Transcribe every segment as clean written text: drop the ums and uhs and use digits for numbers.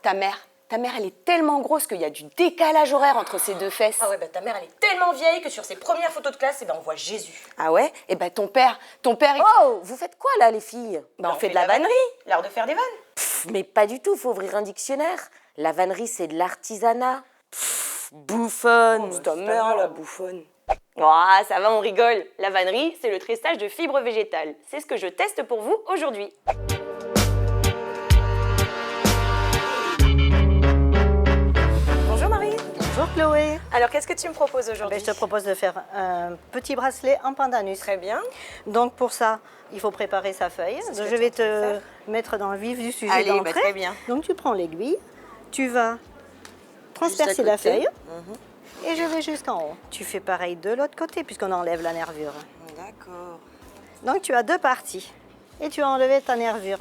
Ta mère, elle est tellement grosse qu'il y a du décalage horaire entre ses deux fesses. Ah ouais, bah ta mère, elle est tellement vieille que sur ses premières photos de classe, on voit Jésus. Ah ouais? Et bah ton père, il... Oh, vous faites quoi là les filles? Bah on fait de la vannerie. L'art de faire des vannes. Pff, mais pas du tout, faut ouvrir un dictionnaire. La vannerie c'est de l'artisanat. Bouffonne. C'est ta mère la bouffonne. Ah, ça va, on rigole. La vannerie, c'est le tressage de fibres végétales. C'est ce que je teste pour vous aujourd'hui. Bonjour Marie. Bonjour Chloé. Alors qu'est-ce que tu me proposes aujourd'hui? Je te propose de faire un petit bracelet en pandanus. Très bien. Donc pour ça, il faut préparer sa feuille. Donc, je vais te mettre dans le vif du sujet Allez, d'entrée. très bien. Donc tu prends l'aiguille, tu vas transpercer la feuille et je vais jusqu'en haut. Tu fais pareil de l'autre côté puisqu'on enlève la nervure. D'accord. Donc tu as deux parties et tu as enlevé ta nervure.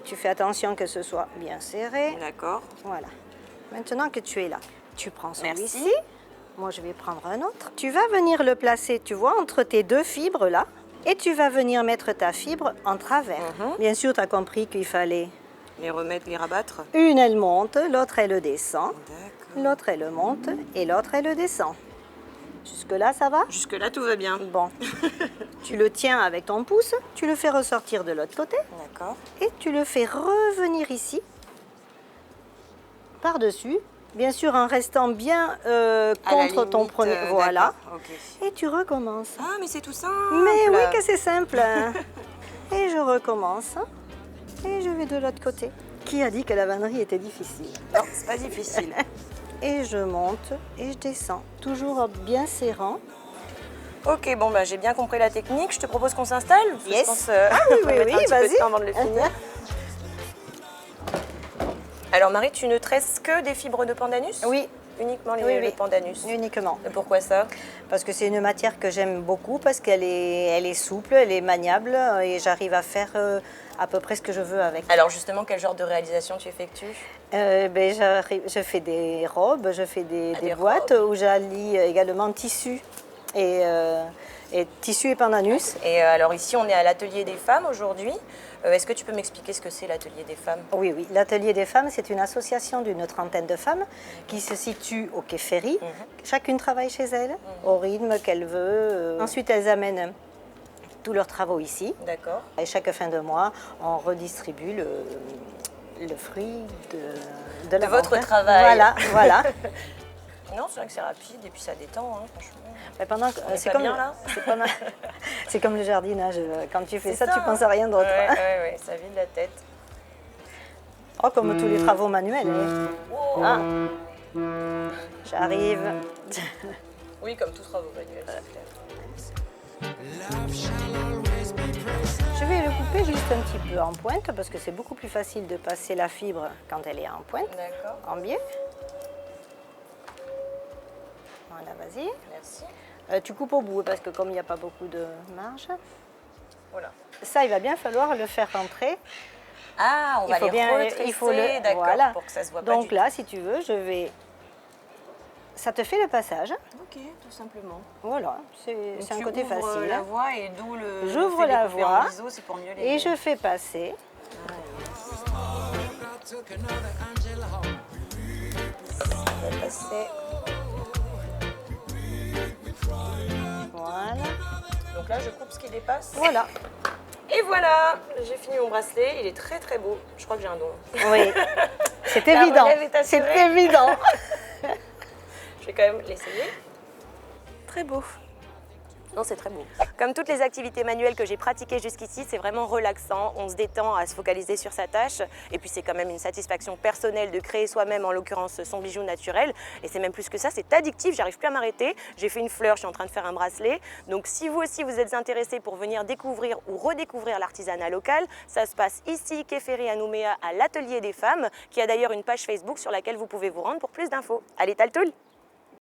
Tu fais attention que ce soit bien serré. D'accord. Voilà. Maintenant que tu es là, tu prends Merci. celui-ci. Moi, je vais prendre un autre. Tu vas venir le placer, tu vois, entre tes deux fibres là. Et tu vas venir mettre ta fibre en travers. Bien sûr, tu as compris qu'il fallait... Les remettre, les rabattre. Une, elle monte, l'autre, elle descend. D'accord. L'autre, elle monte et l'autre, elle descend. Jusque-là, ça va? Jusque-là, tout va bien. Bon. Tu le tiens avec ton pouce, tu le fais ressortir de l'autre côté. D'accord. Et tu le fais revenir ici, par-dessus. Bien sûr, en restant bien contre ton premier. Voilà. Okay. Et tu recommences. Ah, mais c'est tout simple. Mais oui, que c'est simple. Et je recommence. Et je vais de l'autre côté. Qui a dit que la vannerie était difficile? Non, c'est pas difficile. Et je monte et je descends. Toujours bien serrant. Ok, bon, bah, j'ai bien compris la technique. Je te propose qu'on s'installe. Yes. Je pense, Ah oui, on va mettre un petit peu de vas-y. temps avant de le finir. Alors Marie, tu ne tresses que des fibres de pandanus? Oui, Uniquement oui. le pandanus. uniquement. Et pourquoi ça? Parce que c'est une matière que j'aime beaucoup, parce qu'elle elle est souple, elle est maniable et j'arrive à faire à peu près ce que je veux avec. Alors justement, quel genre de réalisation tu effectues? Je fais des robes, je fais des boîtes où j'allie également tissu et tissu et pandanus. Et alors ici, on est à l'atelier des femmes aujourd'hui. Est-ce que tu peux m'expliquer ce que c'est l'atelier des femmes? Oui, oui. L'atelier des femmes, c'est une association d'une trentaine de femmes qui se situe au quai Ferry. Chacune travaille chez elle, au rythme qu'elle veut. Ensuite, elles amènent tous leurs travaux ici. D'accord. Et chaque fin de mois, on redistribue le fruit de la votre vente. travail. Voilà, voilà. Non, c'est vrai que c'est rapide et puis ça détend, hein, franchement. Mais pendant que, C'est pas bien là. C'est comme le jardinage. Quand tu fais C'est ça, tu penses à rien d'autre. Ouais, ça vide la tête. Oh, comme tous les travaux manuels. Oh. Ah. J'arrive. Oui, comme tout travaux manuels, c'est clair. Je vais le couper juste un petit peu en pointe parce que c'est beaucoup plus facile de passer la fibre quand elle est en pointe, D'accord. en biais. Voilà, vas-y. Merci. Tu coupes au bout parce que comme il n'y a pas beaucoup de marge, Voilà. ça, il va bien falloir le faire rentrer. Ah, on va les retresser, il faut le, d'accord, voilà. pour que ça se voit pas Donc du là, si tu veux, je vais... Ça te fait le passage. Ok, tout simplement. Voilà, c'est un côté Tu ouvres facile. la voie et d'où le J'ouvre fait de la couper voie en biseau, c'est pour mieux les et je fais passer. On va passer. Voilà. Donc là, je coupe ce qui dépasse. Voilà. Et voilà, j'ai fini mon bracelet. Il est très très beau. Je crois que j'ai un don. Oui, c'est La évident. relève est C'est assurée. évident. Je vais quand même l'essayer. Très beau. Non, c'est très beau. Comme toutes les activités manuelles que j'ai pratiquées jusqu'ici, c'est vraiment relaxant. On se détend à se focaliser sur sa tâche. Et puis, c'est quand même une satisfaction personnelle de créer soi-même, en l'occurrence, son bijou naturel. Et c'est même plus que ça, c'est addictif. J'arrive plus à m'arrêter. J'ai fait une fleur, je suis en train de faire un bracelet. Donc, si vous aussi, vous êtes intéressé pour venir découvrir ou redécouvrir l'artisanat local, ça se passe ici, quai Ferry à Nouméa, à l'Atelier des femmes, qui a d'ailleurs une page Facebook sur laquelle vous pouvez vous rendre pour plus d'infos. Allez, taltoul!